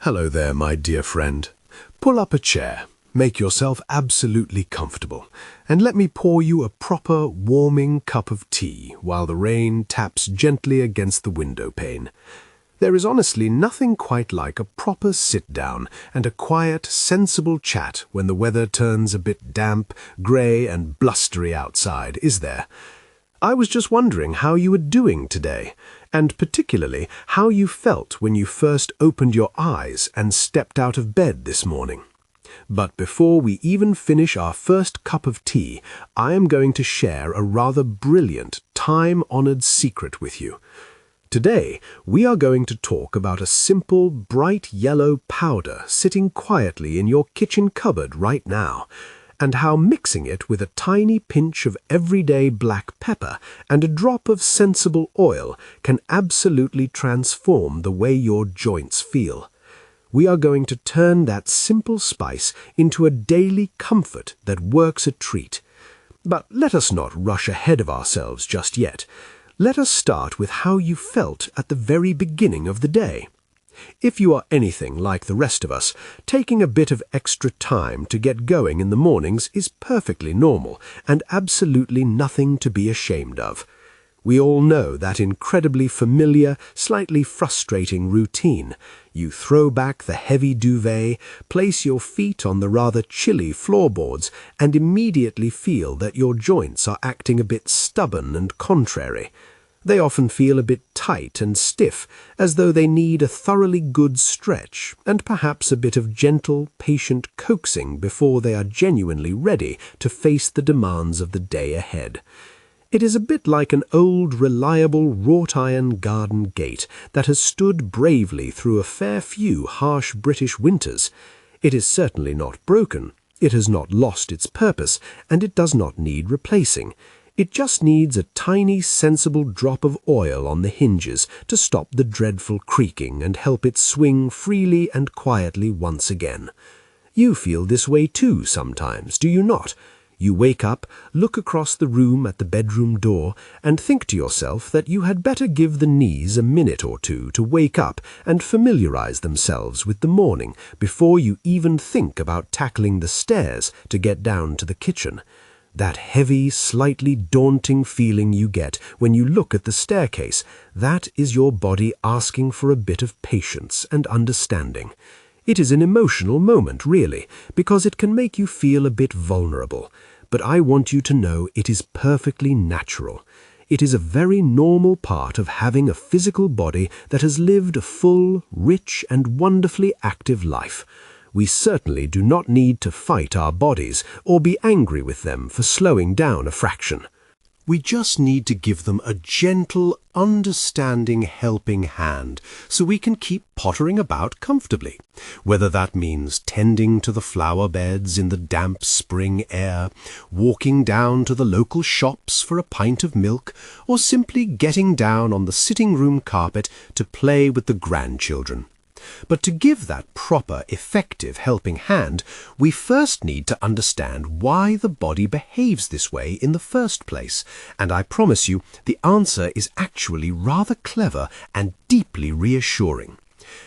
Hello there, my dear friend. Pull up a chair, make yourself absolutely comfortable, and let me pour you a proper, warming cup of tea while the rain taps gently against the window pane. There is honestly nothing quite like a proper sit-down and a quiet, sensible chat when the weather turns a bit damp, grey and blustery outside, is there? I was just wondering how you were doing today, and particularly how you felt when you first opened your eyes and stepped out of bed this morning. But before we even finish our first cup of tea, I am going to share a rather brilliant, time-honored secret with you. Today, we are going to talk about a simple, bright yellow powder sitting quietly in your kitchen cupboard right now, and how mixing it with a tiny pinch of everyday black pepper and a drop of sensible oil can absolutely transform the way your joints feel. We are going to turn that simple spice into a daily comfort that works a treat. But let us not rush ahead of ourselves just yet. Let us start with how you felt at the very beginning of the day. If you are anything like the rest of us, taking a bit of extra time to get going in the mornings is perfectly normal and absolutely nothing to be ashamed of. We all know that incredibly familiar, slightly frustrating routine. You throw back the heavy duvet, place your feet on the rather chilly floorboards, and immediately feel that your joints are acting a bit stubborn and contrary. They often feel a bit tight and stiff, as though they need a thoroughly good stretch and perhaps a bit of gentle, patient coaxing before they are genuinely ready to face the demands of the day ahead. It is a bit like an old, reliable wrought-iron garden gate that has stood bravely through a fair few harsh British winters. It is certainly not broken, it has not lost its purpose, and it does not need replacing. It just needs a tiny, sensible drop of oil on the hinges to stop the dreadful creaking and help it swing freely and quietly once again. You feel this way too sometimes, do you not? You wake up, look across the room at the bedroom door, and think to yourself that you had better give the knees a minute or two to wake up and familiarize themselves with the morning before you even think about tackling the stairs to get down to the kitchen. That heavy, slightly daunting feeling you get when you look at the staircase, that is your body asking for a bit of patience and understanding. It is an emotional moment, really, because it can make you feel a bit vulnerable. But I want you to know it is perfectly natural. It is a very normal part of having a physical body that has lived a full, rich, and wonderfully active life. We certainly do not need to fight our bodies or be angry with them for slowing down a fraction. We just need to give them a gentle, understanding helping hand so we can keep pottering about comfortably, whether that means tending to the flower beds in the damp spring air, walking down to the local shops for a pint of milk, or simply getting down on the sitting room carpet to play with the grandchildren. But to give that proper, effective helping hand, we first need to understand why the body behaves this way in the first place, and I promise you the answer is actually rather clever and deeply reassuring.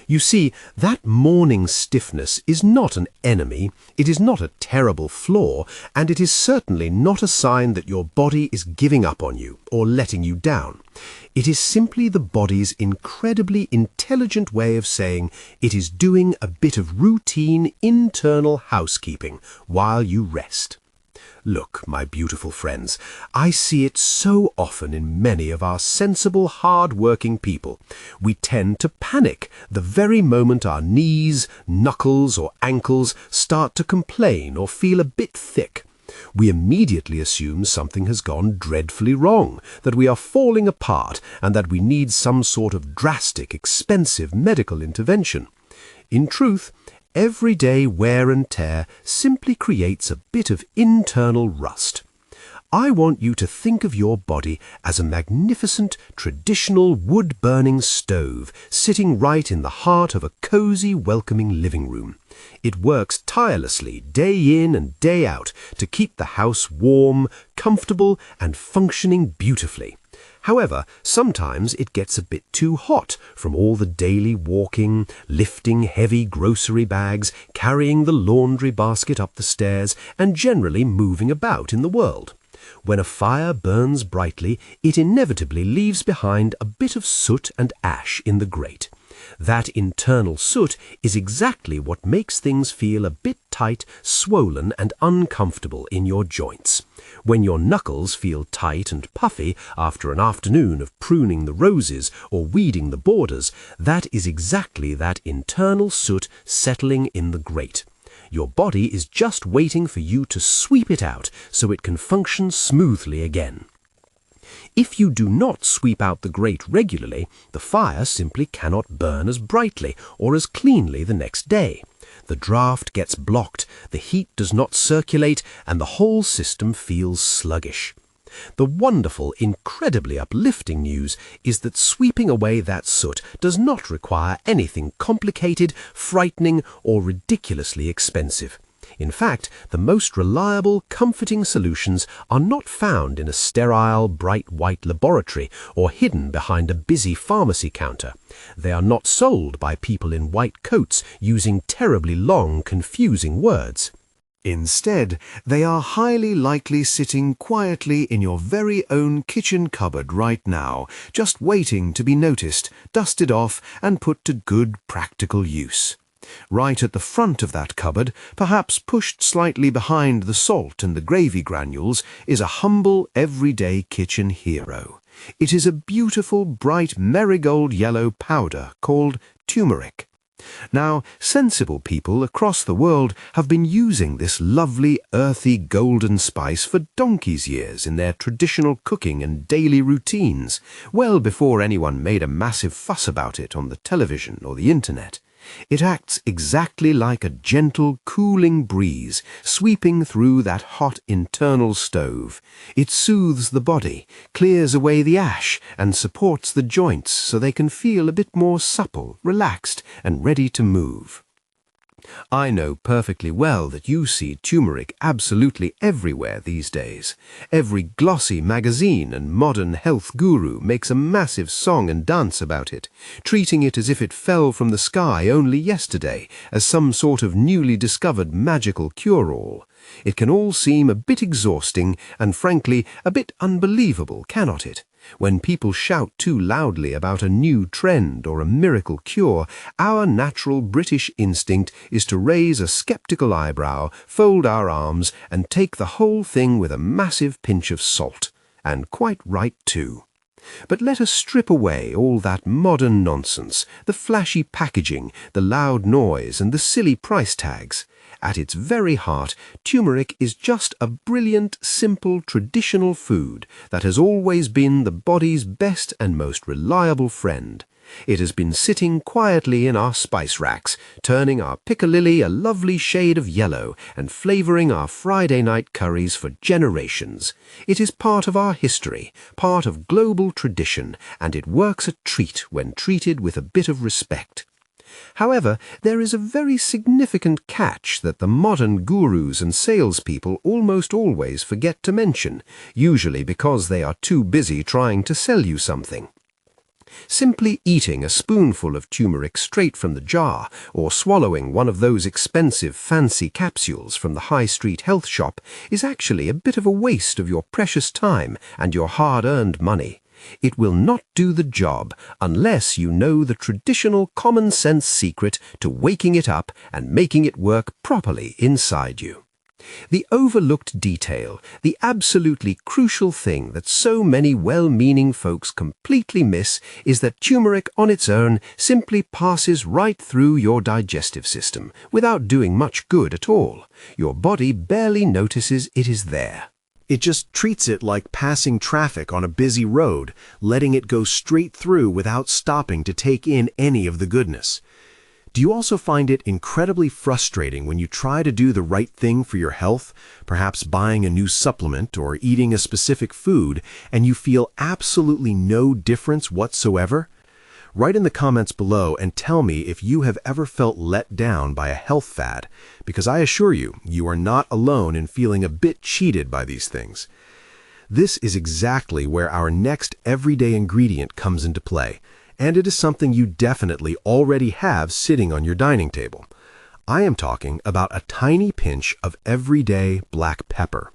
You see, that morning stiffness is not an enemy, it is not a terrible flaw, and it is certainly not a sign that your body is giving up on you or letting you down. It is simply the body's incredibly intelligent way of saying it is doing a bit of routine internal housekeeping while you rest. Look, my beautiful friends, I see it so often in many of our sensible, hard-working people. We tend to panic the very moment our knees, knuckles, or ankles start to complain or feel a bit thick. We immediately assume something has gone dreadfully wrong, that we are falling apart, and that we need some sort of drastic, expensive medical intervention. In truth, everyday wear and tear simply creates a bit of internal rust. I want you to think of your body as a magnificent, traditional wood-burning stove sitting right in the heart of a cozy, welcoming living room. It works tirelessly, day in and day out, to keep the house warm, comfortable, and functioning beautifully. However, sometimes it gets a bit too hot from all the daily walking, lifting heavy grocery bags, carrying the laundry basket up the stairs, and generally moving about in the world. When a fire burns brightly, it inevitably leaves behind a bit of soot and ash in the grate. That internal soot is exactly what makes things feel a bit tight, swollen, and uncomfortable in your joints. When your knuckles feel tight and puffy after an afternoon of pruning the roses or weeding the borders, that is exactly that internal soot settling in the grate. Your body is just waiting for you to sweep it out so it can function smoothly again. If you do not sweep out the grate regularly, the fire simply cannot burn as brightly or as cleanly the next day. The draft gets blocked, the heat does not circulate, and the whole system feels sluggish. The wonderful, incredibly uplifting news is that sweeping away that soot does not require anything complicated, frightening, or ridiculously expensive. In fact, the most reliable, comforting solutions are not found in a sterile, bright white laboratory or hidden behind a busy pharmacy counter. They are not sold by people in white coats using terribly long, confusing words. Instead, they are highly likely sitting quietly in your very own kitchen cupboard right now, just waiting to be noticed, dusted off, and put to good practical use. Right at the front of that cupboard, perhaps pushed slightly behind the salt and the gravy granules, is a humble, everyday kitchen hero. It is a beautiful, bright marigold yellow powder called turmeric. Now, sensible people across the world have been using this lovely, earthy, golden spice for donkey's years in their traditional cooking and daily routines, well before anyone made a massive fuss about it on the television or the internet. It acts exactly like a gentle, cooling breeze sweeping through that hot internal stove. It soothes the body, clears away the ash, and supports the joints so they can feel a bit more supple, relaxed, and ready to move. I know perfectly well that you see turmeric absolutely everywhere these days. Every glossy magazine and modern health guru makes a massive song and dance about it, treating it as if it fell from the sky only yesterday, as some sort of newly discovered magical cure-all. It can all seem a bit exhausting and, frankly, a bit unbelievable, cannot it? When people shout too loudly about a new trend or a miracle cure, our natural British instinct is to raise a skeptical eyebrow, fold our arms, and take the whole thing with a massive pinch of salt. And quite right too. But let us strip away all that modern nonsense, the flashy packaging, the loud noise, and the silly price tags. At its very heart, turmeric is just a brilliant, simple, traditional food that has always been the body's best and most reliable friend. It has been sitting quietly in our spice racks, turning our piccalilli a lovely shade of yellow and flavoring our Friday night curries for generations. It is part of our history, part of global tradition, and it works a treat when treated with a bit of respect. However, there is a very significant catch that the modern gurus and salespeople almost always forget to mention, usually because they are too busy trying to sell you something. Simply eating a spoonful of turmeric straight from the jar, or swallowing one of those expensive fancy capsules from the high street health shop, is actually a bit of a waste of your precious time and your hard-earned money. It will not do the job unless you know the traditional common-sense secret to waking it up and making it work properly inside you. The overlooked detail, the absolutely crucial thing that so many well-meaning folks completely miss, is that turmeric on its own simply passes right through your digestive system without doing much good at all. Your body barely notices it is there. It just treats it like passing traffic on a busy road, letting it go straight through without stopping to take in any of the goodness. Do you also find it incredibly frustrating when you try to do the right thing for your health, perhaps buying a new supplement or eating a specific food, and you feel absolutely no difference whatsoever? Write in the comments below and tell me if you have ever felt let down by a health fad, because I assure you, you are not alone in feeling a bit cheated by these things. This is exactly where our next everyday ingredient comes into play, and it is something you definitely already have sitting on your dining table. I am talking about a tiny pinch of everyday black pepper.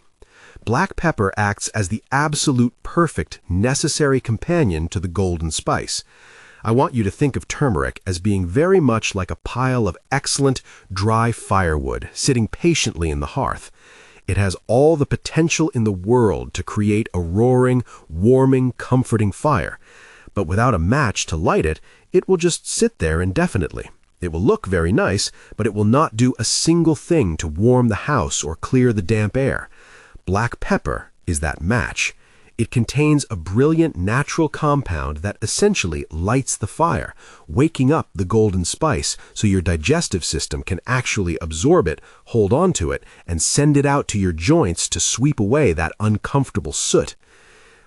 Black pepper acts as the absolute perfect, necessary companion to the golden spice. I want you to think of turmeric as being very much like a pile of excellent, dry firewood sitting patiently in the hearth. It has all the potential in the world to create a roaring, warming, comforting fire. But without a match to light it, it will just sit there indefinitely. It will look very nice, but it will not do a single thing to warm the house or clear the damp air. Black pepper is that match. It contains a brilliant natural compound that essentially lights the fire, waking up the golden spice so your digestive system can actually absorb it, hold on to it, and send it out to your joints to sweep away that uncomfortable soot.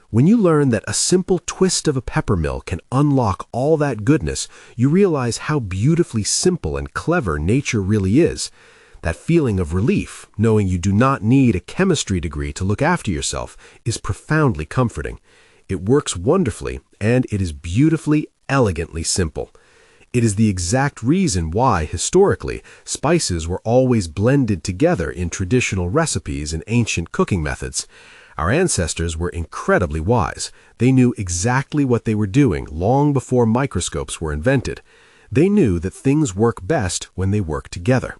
When you learn that a simple twist of a peppermill can unlock all that goodness, you realize how beautifully simple and clever nature really is. That feeling of relief, knowing you do not need a chemistry degree to look after yourself, is profoundly comforting. It works wonderfully, and it is beautifully, elegantly simple. It is the exact reason why, historically, spices were always blended together in traditional recipes and ancient cooking methods. Our ancestors were incredibly wise. They knew exactly what they were doing long before microscopes were invented. They knew that things work best when they work together.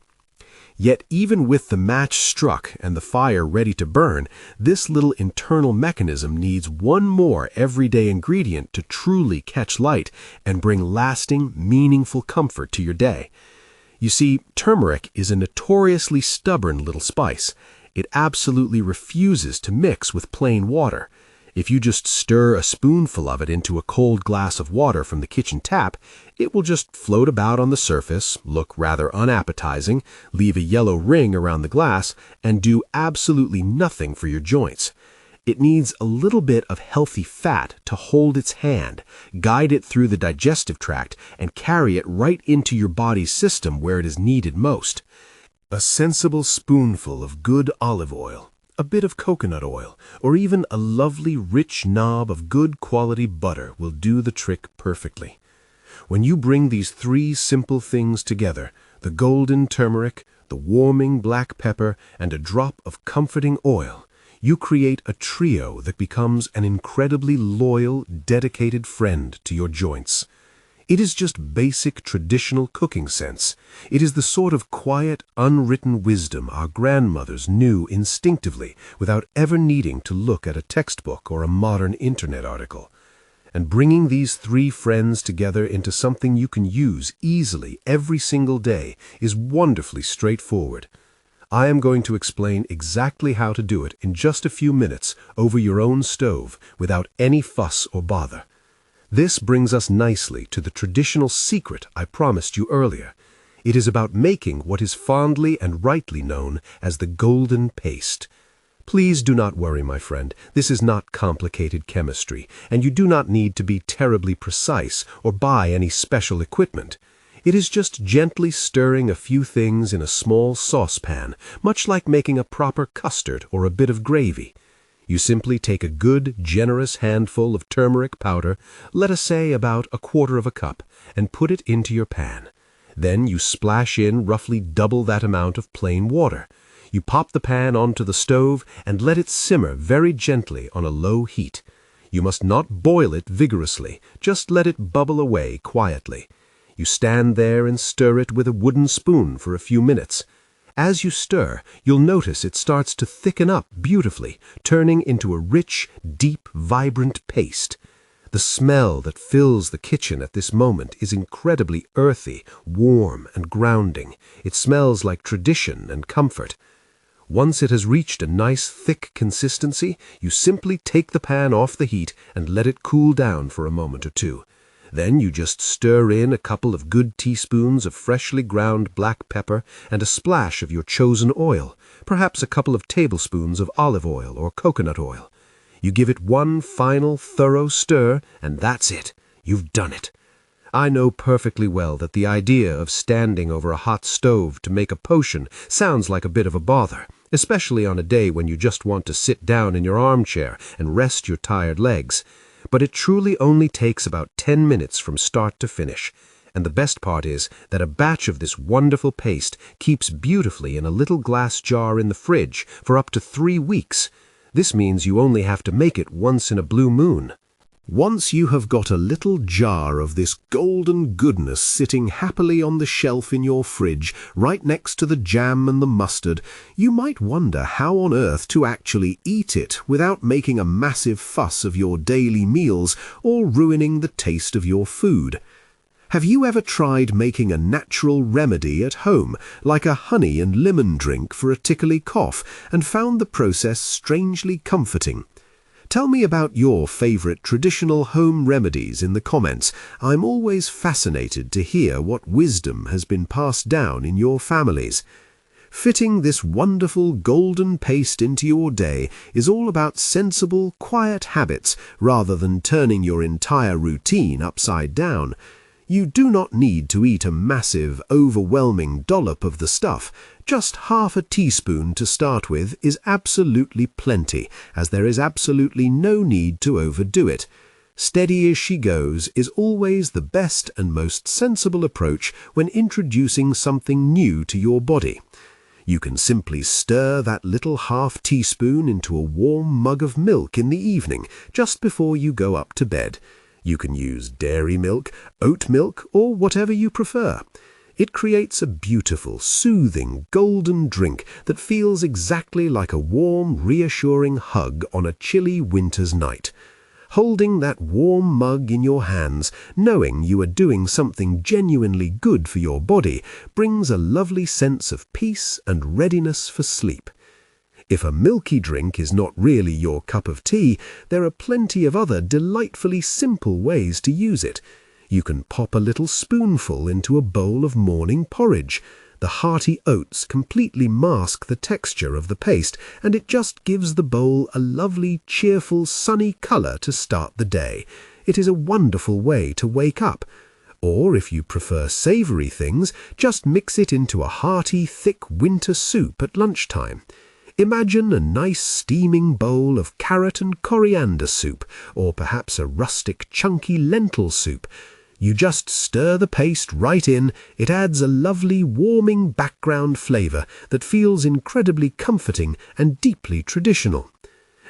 Yet even with the match struck and the fire ready to burn, this little internal mechanism needs one more everyday ingredient to truly catch light and bring lasting, meaningful comfort to your day. You see, turmeric is a notoriously stubborn little spice. It absolutely refuses to mix with plain water. If you just stir a spoonful of it into a cold glass of water from the kitchen tap, it will just float about on the surface, look rather unappetizing, leave a yellow ring around the glass, and do absolutely nothing for your joints. It needs a little bit of healthy fat to hold its hand, guide it through the digestive tract, and carry it right into your body's system where it is needed most. A sensible spoonful of good olive oil, a bit of coconut oil, or even a lovely rich knob of good quality butter will do the trick perfectly. When you bring these three simple things together, the golden turmeric, the warming black pepper, and a drop of comforting oil, you create a trio that becomes an incredibly loyal, dedicated friend to your joints. It is just basic traditional cooking sense. It is the sort of quiet, unwritten wisdom our grandmothers knew instinctively without ever needing to look at a textbook or a modern internet article. And bringing these three friends together into something you can use easily every single day is wonderfully straightforward. I am going to explain exactly how to do it in just a few minutes over your own stove without any fuss or bother. This brings us nicely to the traditional secret I promised you earlier. It is about making what is fondly and rightly known as the golden paste. Please do not worry, my friend. This is not complicated chemistry, and you do not need to be terribly precise or buy any special equipment. It is just gently stirring a few things in a small saucepan, much like making a proper custard or a bit of gravy. You simply take a good, generous handful of turmeric powder, let us say about 1/4 cup, and put it into your pan. Then you splash in roughly double that amount of plain water. You pop the pan onto the stove and let it simmer very gently on a low heat. You must not boil it vigorously, just let it bubble away quietly. You stand there and stir it with a wooden spoon for a few minutes. As you stir, you'll notice it starts to thicken up beautifully, turning into a rich, deep, vibrant paste. The smell that fills the kitchen at this moment is incredibly earthy, warm, and grounding. It smells like tradition and comfort. Once it has reached a nice, thick consistency, you simply take the pan off the heat and let it cool down for a moment or two. Then you just stir in a couple of good teaspoons of freshly ground black pepper and a splash of your chosen oil, perhaps a couple of tablespoons of olive oil or coconut oil. You give it one final, thorough stir, and that's it. You've done it. I know perfectly well that the idea of standing over a hot stove to make a potion sounds like a bit of a bother, especially on a day when you just want to sit down in your armchair and rest your tired legs. But it truly only takes about 10 minutes from start to finish. And the best part is that a batch of this wonderful paste keeps beautifully in a little glass jar in the fridge for up to 3 weeks. This means you only have to make it once in a blue moon. Once you have got a little jar of this golden goodness sitting happily on the shelf in your fridge, right next to the jam and the mustard, you might wonder how on earth to actually eat it without making a massive fuss of your daily meals or ruining the taste of your food. Have you ever tried making a natural remedy at home, like a honey and lemon drink for a tickly cough, and found the process strangely comforting? Tell me about your favourite traditional home remedies in the comments. I'm always fascinated to hear what wisdom has been passed down in your families. Fitting this wonderful golden paste into your day is all about sensible, quiet habits rather than turning your entire routine upside down. You do not need to eat a massive, overwhelming dollop of the stuff. Just half a teaspoon to start with is absolutely plenty, as there is absolutely no need to overdo it. Steady as she goes is always the best and most sensible approach when introducing something new to your body. You can simply stir that little half teaspoon into a warm mug of milk in the evening, just before you go up to bed. You can use dairy milk, oat milk, or whatever you prefer. It creates a beautiful, soothing, golden drink that feels exactly like a warm, reassuring hug on a chilly winter's night. Holding that warm mug in your hands, knowing you are doing something genuinely good for your body, brings a lovely sense of peace and readiness for sleep. If a milky drink is not really your cup of tea, there are plenty of other delightfully simple ways to use it. You can pop a little spoonful into a bowl of morning porridge. The hearty oats completely mask the texture of the paste, and it just gives the bowl a lovely, cheerful, sunny colour to start the day. It is a wonderful way to wake up. Or, if you prefer savoury things, just mix it into a hearty, thick winter soup at lunchtime. Imagine a nice steaming bowl of carrot and coriander soup, or perhaps a rustic chunky lentil soup. You just stir the paste right in. It adds a lovely warming background flavour that feels incredibly comforting and deeply traditional.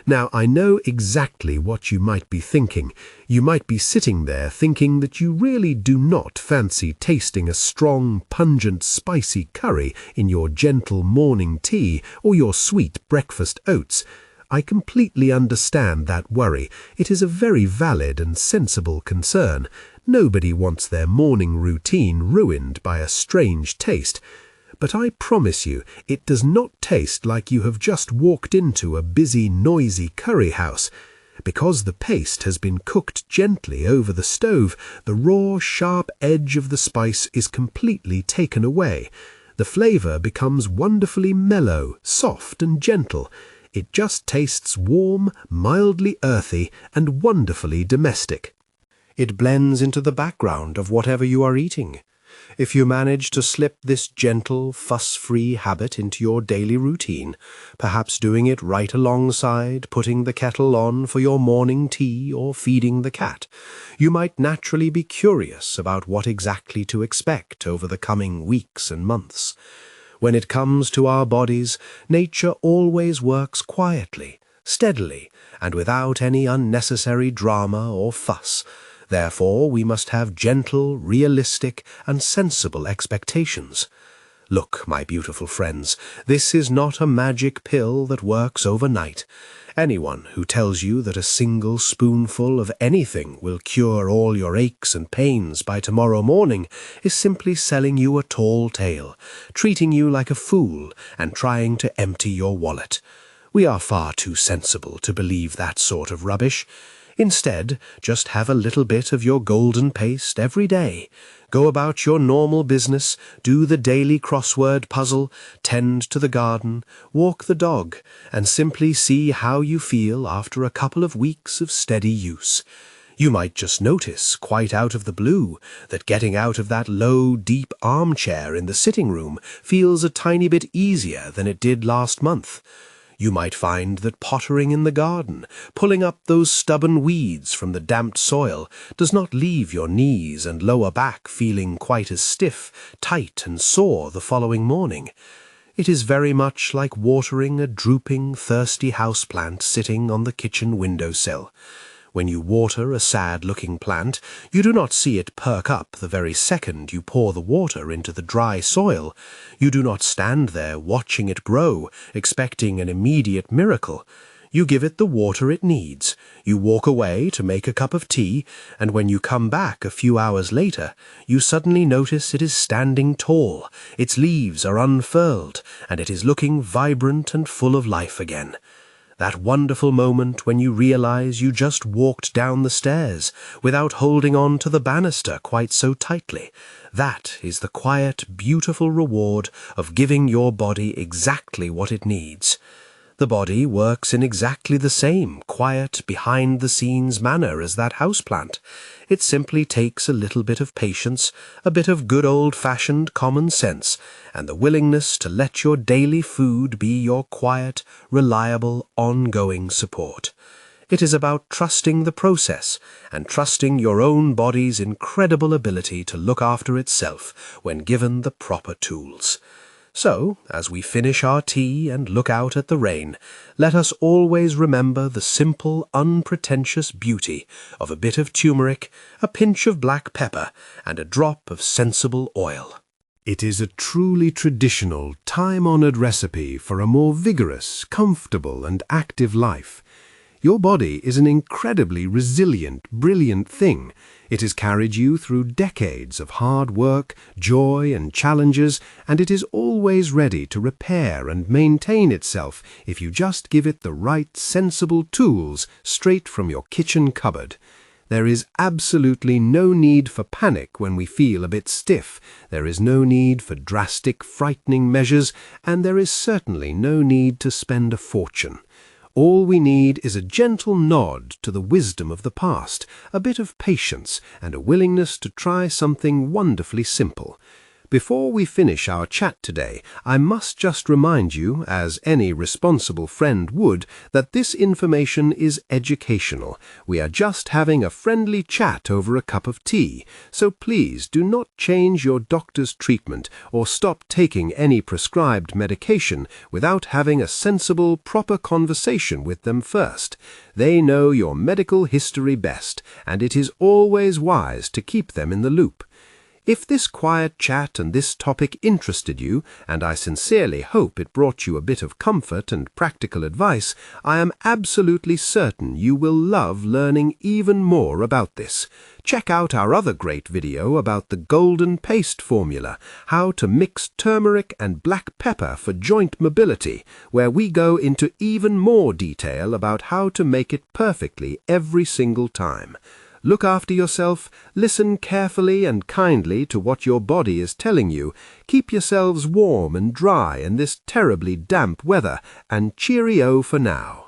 Now, I know exactly what you might be thinking. You might be sitting there thinking that you really do not fancy tasting a strong, pungent, spicy curry in your gentle morning tea or your sweet breakfast oats. I completely understand that worry. It is a very valid and sensible concern. Nobody wants their morning routine ruined by a strange taste. But I promise you, it does not taste like you have just walked into a busy, noisy curry house. Because the paste has been cooked gently over the stove, the raw, sharp edge of the spice is completely taken away. The flavour becomes wonderfully mellow, soft and gentle. It just tastes warm, mildly earthy, and wonderfully domestic. It blends into the background of whatever you are eating. If you manage to slip this gentle, fuss-free habit into your daily routine, perhaps doing it right alongside putting the kettle on for your morning tea or feeding the cat, you might naturally be curious about what exactly to expect over the coming weeks and months. When it comes to our bodies, nature always works quietly, steadily, and without any unnecessary drama or fuss. Therefore, we must have gentle, realistic, and sensible expectations. Look, my beautiful friends, this is not a magic pill that works overnight. Anyone who tells you that a single spoonful of anything will cure all your aches and pains by tomorrow morning is simply selling you a tall tale, treating you like a fool, and trying to empty your wallet. We are far too sensible to believe that sort of rubbish. Instead, just have a little bit of your golden paste every day. Go about your normal business, do the daily crossword puzzle, tend to the garden, walk the dog, and simply see how you feel after a couple of weeks of steady use. You might just notice, quite out of the blue, that getting out of that low, deep armchair in the sitting room feels a tiny bit easier than it did last month. You might find that pottering in the garden, pulling up those stubborn weeds from the damped soil, does not leave your knees and lower back feeling quite as stiff, tight, and sore the following morning. It is very much like watering a drooping, thirsty houseplant sitting on the kitchen windowsill. When you water a sad-looking plant, you do not see it perk up the very second you pour the water into the dry soil. You do not stand there watching it grow, expecting an immediate miracle. You give it the water it needs. You walk away to make a cup of tea, and when you come back a few hours later, you suddenly notice it is standing tall, its leaves are unfurled, and it is looking vibrant and full of life again. That wonderful moment when you realize you just walked down the stairs without holding on to the banister quite so tightly. That is the quiet, beautiful reward of giving your body exactly what it needs. The body works in exactly the same quiet, behind-the-scenes manner as that houseplant. It simply takes a little bit of patience, a bit of good old-fashioned common sense, and the willingness to let your daily food be your quiet, reliable, ongoing support. It is about trusting the process and trusting your own body's incredible ability to look after itself when given the proper tools. So, as we finish our tea and look out at the rain, let us always remember the simple, unpretentious beauty of a bit of turmeric, a pinch of black pepper, and a drop of sensible oil. It is a truly traditional, time-honored recipe for a more vigorous, comfortable, and active life. Your body is an incredibly resilient, brilliant thing. It has carried you through decades of hard work, joy, and challenges, and it is always ready to repair and maintain itself if you just give it the right, sensible tools straight from your kitchen cupboard. There is absolutely no need for panic when we feel a bit stiff. There is no need for drastic, frightening measures, and there is certainly no need to spend a fortune. All we need is a gentle nod to the wisdom of the past, a bit of patience, and a willingness to try something wonderfully simple. Before we finish our chat today, I must just remind you, as any responsible friend would, that this information is educational. We are just having a friendly chat over a cup of tea, so please do not change your doctor's treatment or stop taking any prescribed medication without having a sensible, proper conversation with them first. They know your medical history best, and it is always wise to keep them in the loop. If this quiet chat and this topic interested you, and I sincerely hope it brought you a bit of comfort and practical advice, I am absolutely certain you will love learning even more about this. Check out our other great video about the golden paste formula, how to mix turmeric and black pepper for joint mobility, where we go into even more detail about how to make it perfectly every single time. Look after yourself, listen carefully and kindly to what your body is telling you, keep yourselves warm and dry in this terribly damp weather, and cheerio for now.